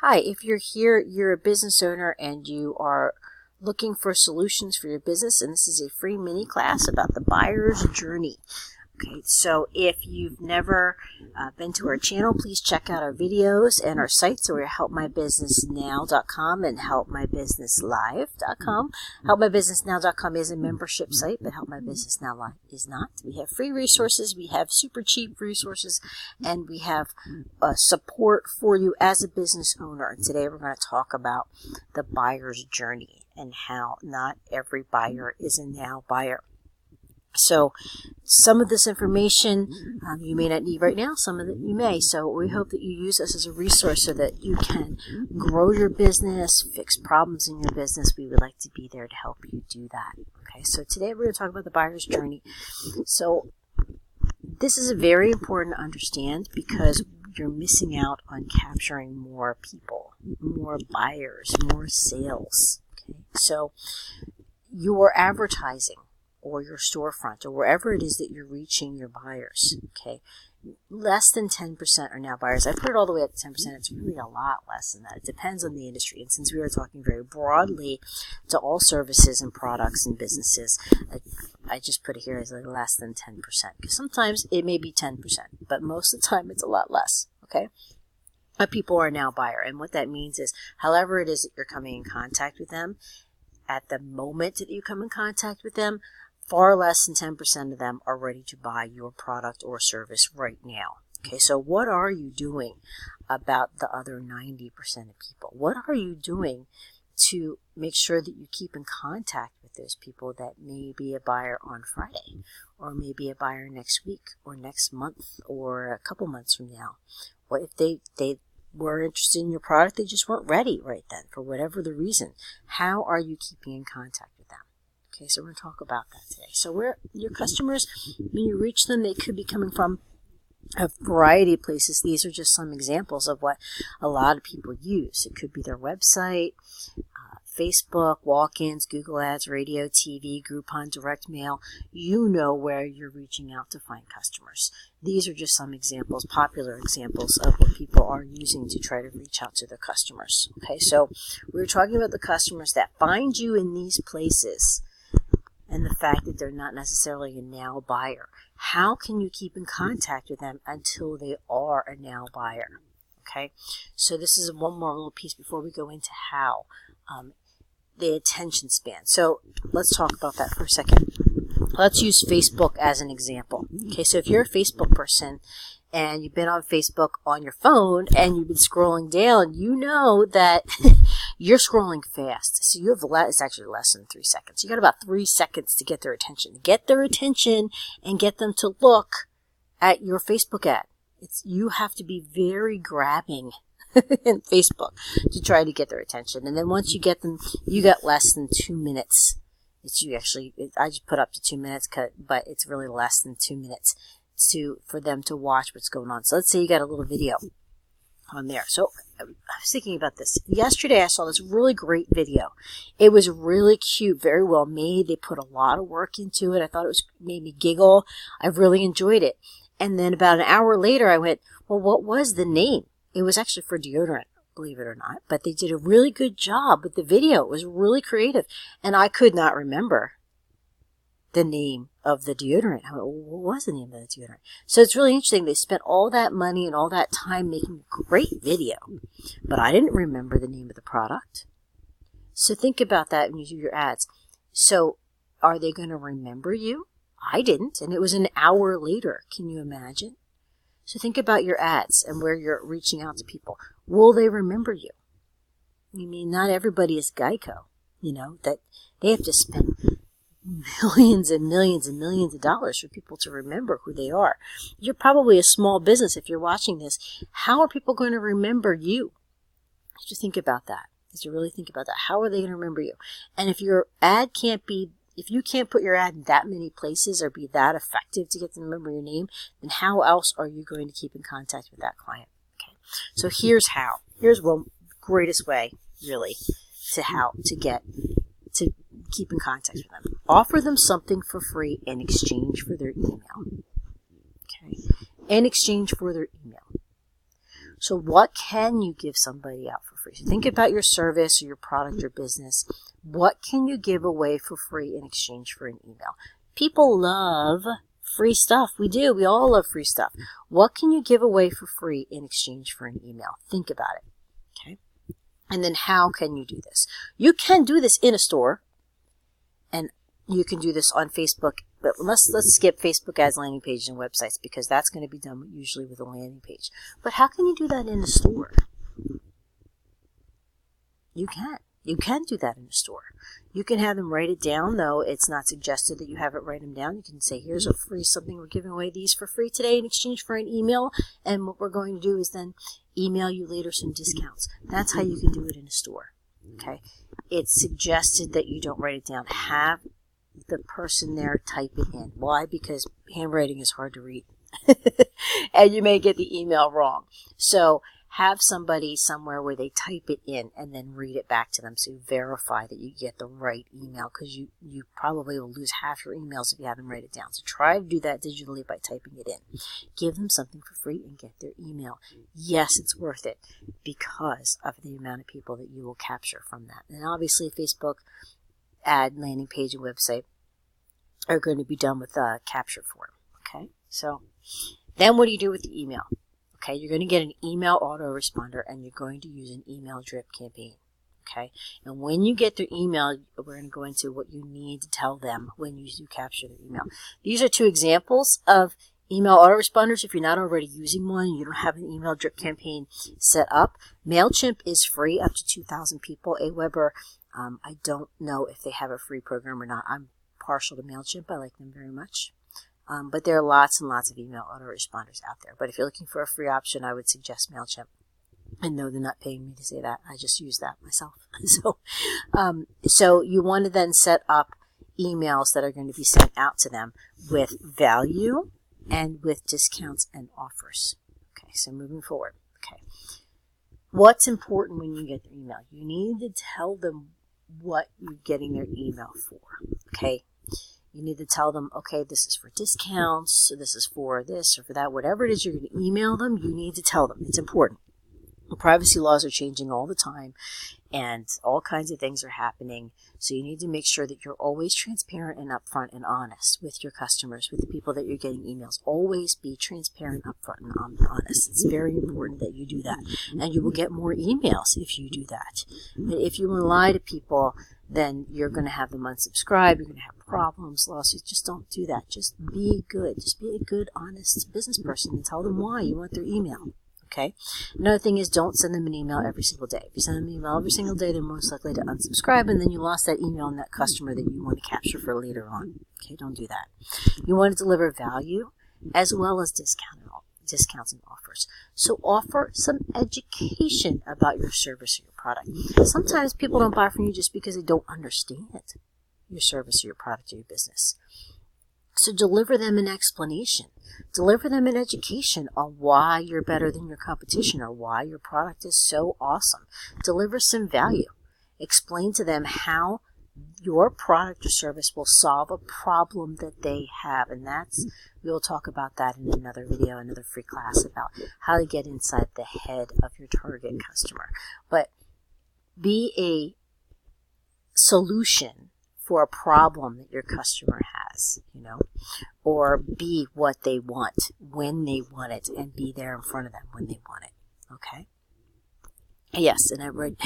Hi, if you're here, you're a business owner and you are looking for solutions for your business, and this is a free mini class about the buyer's journey. Okay, so if you've never been to our channel, please check out our videos and our sites. So we're helpmybusinessnow.com and helpmybusinesslive.com. Helpmybusinessnow.com is a membership site, but Help My Business Now Live is not. We have free resources, we have super cheap resources, and we have support for you as a business owner. And today we're going to talk about the buyer's journey and how not every buyer is a now buyer. So some of this information you may not need right now, some of it you may. So we hope that you use this as a resource so that you can grow your business, fix problems in your business. We would like to be there to help you do that. Okay, so today we're going to talk about the buyer's journey. So this is very important to understand because you're missing out on capturing more people, more buyers, more sales. Okay, so your advertising or your storefront, or wherever it is that you're reaching your buyers, okay? Less than 10% are now buyers. I put it all the way up to 10%. It's really a lot less than that. It depends on the industry. And since we are talking very broadly to all services and products and businesses, I just put it here as like less than 10%. Because sometimes it may be 10%, but most of the time it's a lot less, okay? But people are now buyer. And what that means is, however it is that you're coming in contact with them, at the moment that you come in contact with them, far less than 10% of them are ready to buy your product or service right now. Okay, so what are you doing about the other 90% of people? What are you doing to make sure that you keep in contact with those people that may be a buyer on Friday, or maybe a buyer next week, or next month, or a couple months from now? What if they were interested in your product, they just weren't ready right then for whatever the reason? How are you keeping in contact with them? Okay, so we're going to talk about that today. So where your customers, when you reach them, they could be coming from a variety of places. These are just some examples of what a lot of people use. It could be their website, Facebook, walk-ins, Google Ads, radio, TV, Groupon, direct mail. You know where you're reaching out to find customers. These are just some examples, popular examples of what people are using to try to reach out to their customers. Okay, so we're talking about the customers that find you in these places, and the fact that they're not necessarily a now buyer. How can you keep in contact with them until they are a now buyer? Okay, so this is one more little piece before we go into how. The attention span. So let's talk about that for a second. Let's use Facebook as an example. Okay, so if you're a Facebook person and you've been on Facebook on your phone and you've been scrolling down, you know that you're scrolling fast. So you have it's actually less than 3 seconds. You got about 3 seconds to get their attention. Get their attention and get them to look at your Facebook ad. You have to be very grabbing in Facebook to try to get their attention. And then once you get them, you got less than 2 minutes. I just put up to 2 minutes, but it's really less than 2 minutes for them to watch what's going on. So let's say you got a little video on there. So I was thinking about this. Yesterday I saw this really great video. It was really cute, very well made. They put a lot of work into it. I thought made me giggle. I really enjoyed it. And then about an hour later I went, well, what was the name? It was actually for deodorant, believe it or not. But they did a really good job with the video. It was really creative. And I could not remember the name of the deodorant. I went, well, what was the name of the deodorant? So it's really interesting. They spent all that money and all that time making a great video. But I didn't remember the name of the product. So think about that when you do your ads. So are they going to remember you? I didn't. And it was an hour later. Can you imagine? So think about your ads and where you're reaching out to people. Will they remember you? I mean, not everybody is Geico, that they have to spend millions and millions and millions of dollars for people to remember who they are. You're probably a small business if you're watching this. How are people going to remember you? You have to think about that. You have to really think about that. How are they going to remember you? And if your ad if you can't put your ad in that many places or be that effective to get them to remember your name, then how else are you going to keep in contact with that client? Okay. So here's how. Here's one greatest way, really, to keep in contact with them. Offer them something for free in exchange for their email. Okay. In exchange for their email. So what can you give somebody out for free? So think about your service or your product or business. What can you give away for free in exchange for an email? People love free stuff. We do. We all love free stuff. What can you give away for free in exchange for an email? Think about it. Okay. And then how can you do this? You can do this in a store, and you can do this on Facebook. But let's skip Facebook ads, landing pages, and websites, because that's going to be done usually with a landing page. But how can you do that in a store? You can. You can do that in a store. You can have them write it down, though it's not suggested that you have it write them down. You can say, here's a free something. We're giving away these for free today in exchange for an email. And what we're going to do is then email you later some discounts. That's how you can do it in a store. Okay. It's suggested that you don't write it down. Have the person there type it in. Why? Because handwriting is hard to read. And you may get the email wrong. So have somebody somewhere where they type it in and then read it back to them, so you verify that you get the right email, because you probably will lose half your emails if you have them write it down. So try to do that digitally by typing it in. Give them something for free and get their email. Yes, it's worth it because of the amount of people that you will capture from that. And obviously Facebook ad, landing page, and website are going to be done with a capture form. Okay, so then what do you do with the email? Okay, you're going to get an email autoresponder, and you're going to use an email drip campaign. Okay, and when you get their email, we're going to go into what you need to tell them when you do capture their email. These are two examples of email autoresponders. If you're not already using one and you don't have an email drip campaign set up, MailChimp is free up to 2,000 people. Aweber, I don't know if they have a free program or not. I'm partial to MailChimp. I like them very much. But there are lots and lots of email autoresponders out there. But if you're looking for a free option, I would suggest MailChimp. And no, they're not paying me to say that. I just use that myself. So you want to then set up emails that are going to be sent out to them with value and with discounts and offers. Okay, so moving forward. Okay, what's important when you get their email? You need to tell them what you're getting their email for. Okay. You need to tell them, okay, this is for discounts, so this is for this or for that. Whatever it is you're going to email them, you need to tell them. It's important. The privacy laws are changing all the time, and all kinds of things are happening. So you need to make sure that you're always transparent and upfront and honest with your customers, with the people that you're getting emails. Always be transparent, upfront, and honest. It's very important that you do that. And you will get more emails if you do that. But if you lie to people, then you're going to have them unsubscribe. You're going to have problems, lawsuits. Just don't do that. Just be good. Just be a good, honest business person and tell them why you want their email. Okay. Another thing is, don't send them an email every single day. If you send them an email every single day, they're most likely to unsubscribe, and then you lost that email and that customer that you want to capture for later on. Okay, don't do that. You want to deliver value as well as discounts and offers. So offer some education about your service or your product. Sometimes people don't buy from you just because they don't understand your service or your product or your business. So deliver them an explanation. Deliver them an education on why you're better than your competition or why your product is so awesome. Deliver some value. Explain to them how your product or service will solve a problem that they have. And we'll talk about that in another video, another free class about how to get inside the head of your target customer. But be a solution for a problem that your customer has, or be what they want when they want it, and be there in front of them when they want it. Okay? Yes, and I write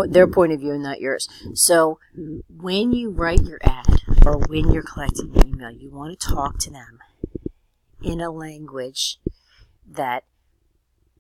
their point of view, not yours. So when you write your ad or when you're collecting your email, you want to talk to them in a language that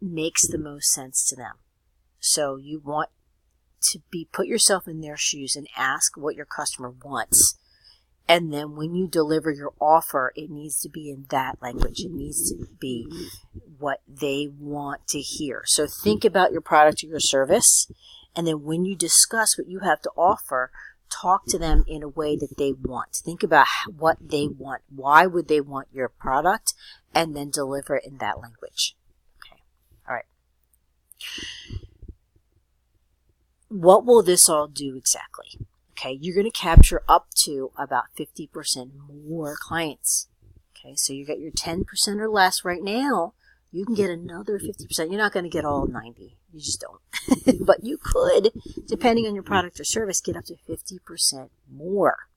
makes the most sense to them. So you want to put yourself in their shoes and ask what your customer wants. And then when you deliver your offer, it needs to be in that language. It needs to be what they want to hear. So think about your product or your service. And then when you discuss what you have to offer, talk to them in a way that they want. Think about what they want. Why would they want your product? And then deliver it in that language. Okay. All right. What will this all do exactly? Okay, you're going to capture up to about 50% more clients. Okay, so you got your 10% or less right now you can get another 50%. You're not going to get all 90. You just don't. But you could, depending on your product or service, get up to 50% more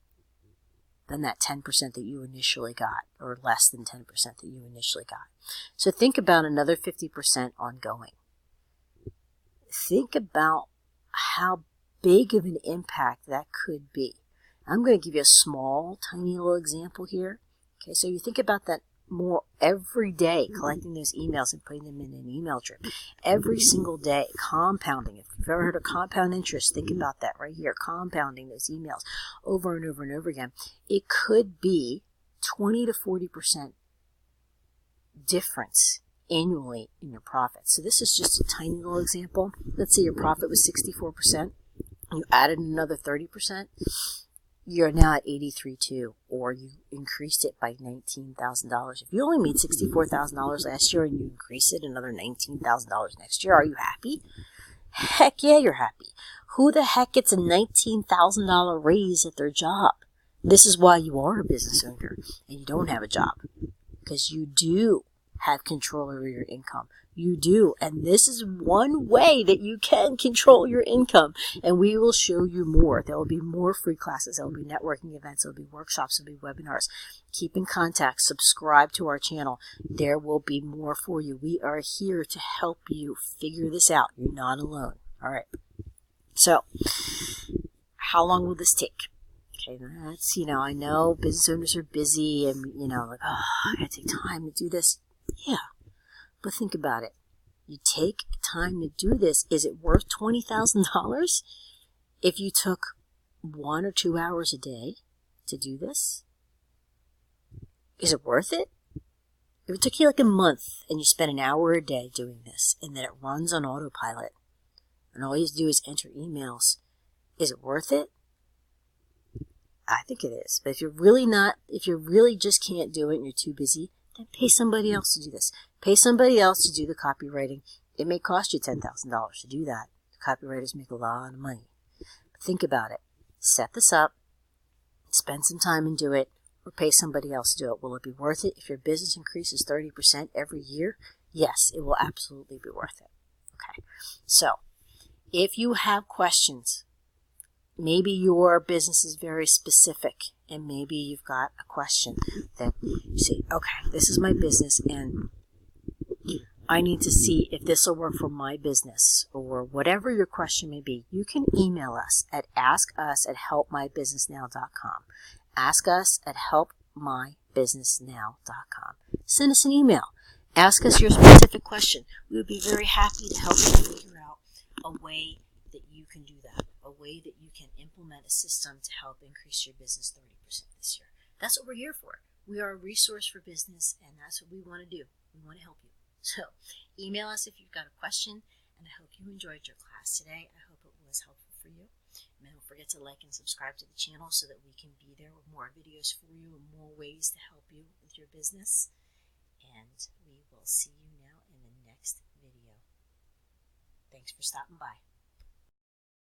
than that 10% that you initially got, or less than 10% that you initially got. So think about another 50% ongoing. Think about how big of an impact that could be. I'm going to give you a small, tiny little example here. Okay, so you think about that more every day, collecting those emails and putting them in an email drip. Every single day, compounding. If you've ever heard of compound interest, think about that right here. Compounding those emails over and over and over again. It could be 20 to 40% difference annually in your profit. So this is just a tiny little example. Let's say your profit was 64%. You added another 30%. You're now at 83.2, or you increased it by $19,000. If you only made $64,000 last year and you increase it another $19,000 next year, are you happy? Heck yeah, you're happy. Who the heck gets a $19,000 raise at their job? This is why you are a business owner and you don't have a job, because you do have control over your income. You do. And this is one way that you can control your income. And we will show you more. There will be more free classes. There will be networking events. There will be workshops. There will be webinars. Keep in contact. Subscribe to our channel. There will be more for you. We are here to help you figure this out. You're not alone. All right. So, how long will this take? Okay, that's, I know business owners are busy and, like, oh, I gotta take time to do this. Yeah. But think about it. You take time to do this. Is it worth $20,000 if you took 1 or 2 hours a day to do this? Is it worth it? If it took you like a month and you spent an hour a day doing this and then it runs on autopilot and all you have to do is enter emails, is it worth it? I think it is. But if you really just can't do it and you're too busy, then pay somebody else to do this. Pay somebody else to do the copywriting. It may cost you $10,000 to do that. Copywriters make a lot of money. But think about it. Set this up, spend some time and do it, or pay somebody else to do it. Will it be worth it? If your business increases 30% every year, yes, it will absolutely be worth it. Okay. So, if you have questions, maybe your business is very specific and maybe you've got a question that you say, okay, this is my business and I need to see if this will work for my business, or whatever your question may be. You can email us at askus@helpmybusinessnow.com. Ask us at helpmybusinessnow.com. Send us an email. Ask us your specific question. We would be very happy to help you figure out a way that you can do that, a way that you can implement a system to help increase your business 30% this year. That's what we're here for. We are a resource for business, and that's what we want to do. We want to help you. So email us if you've got a question, and I hope you enjoyed your class today. I hope it was helpful for you. And don't forget to like and subscribe to the channel so that we can be there with more videos for you and more ways to help you with your business. And we will see you now in the next video. Thanks for stopping by.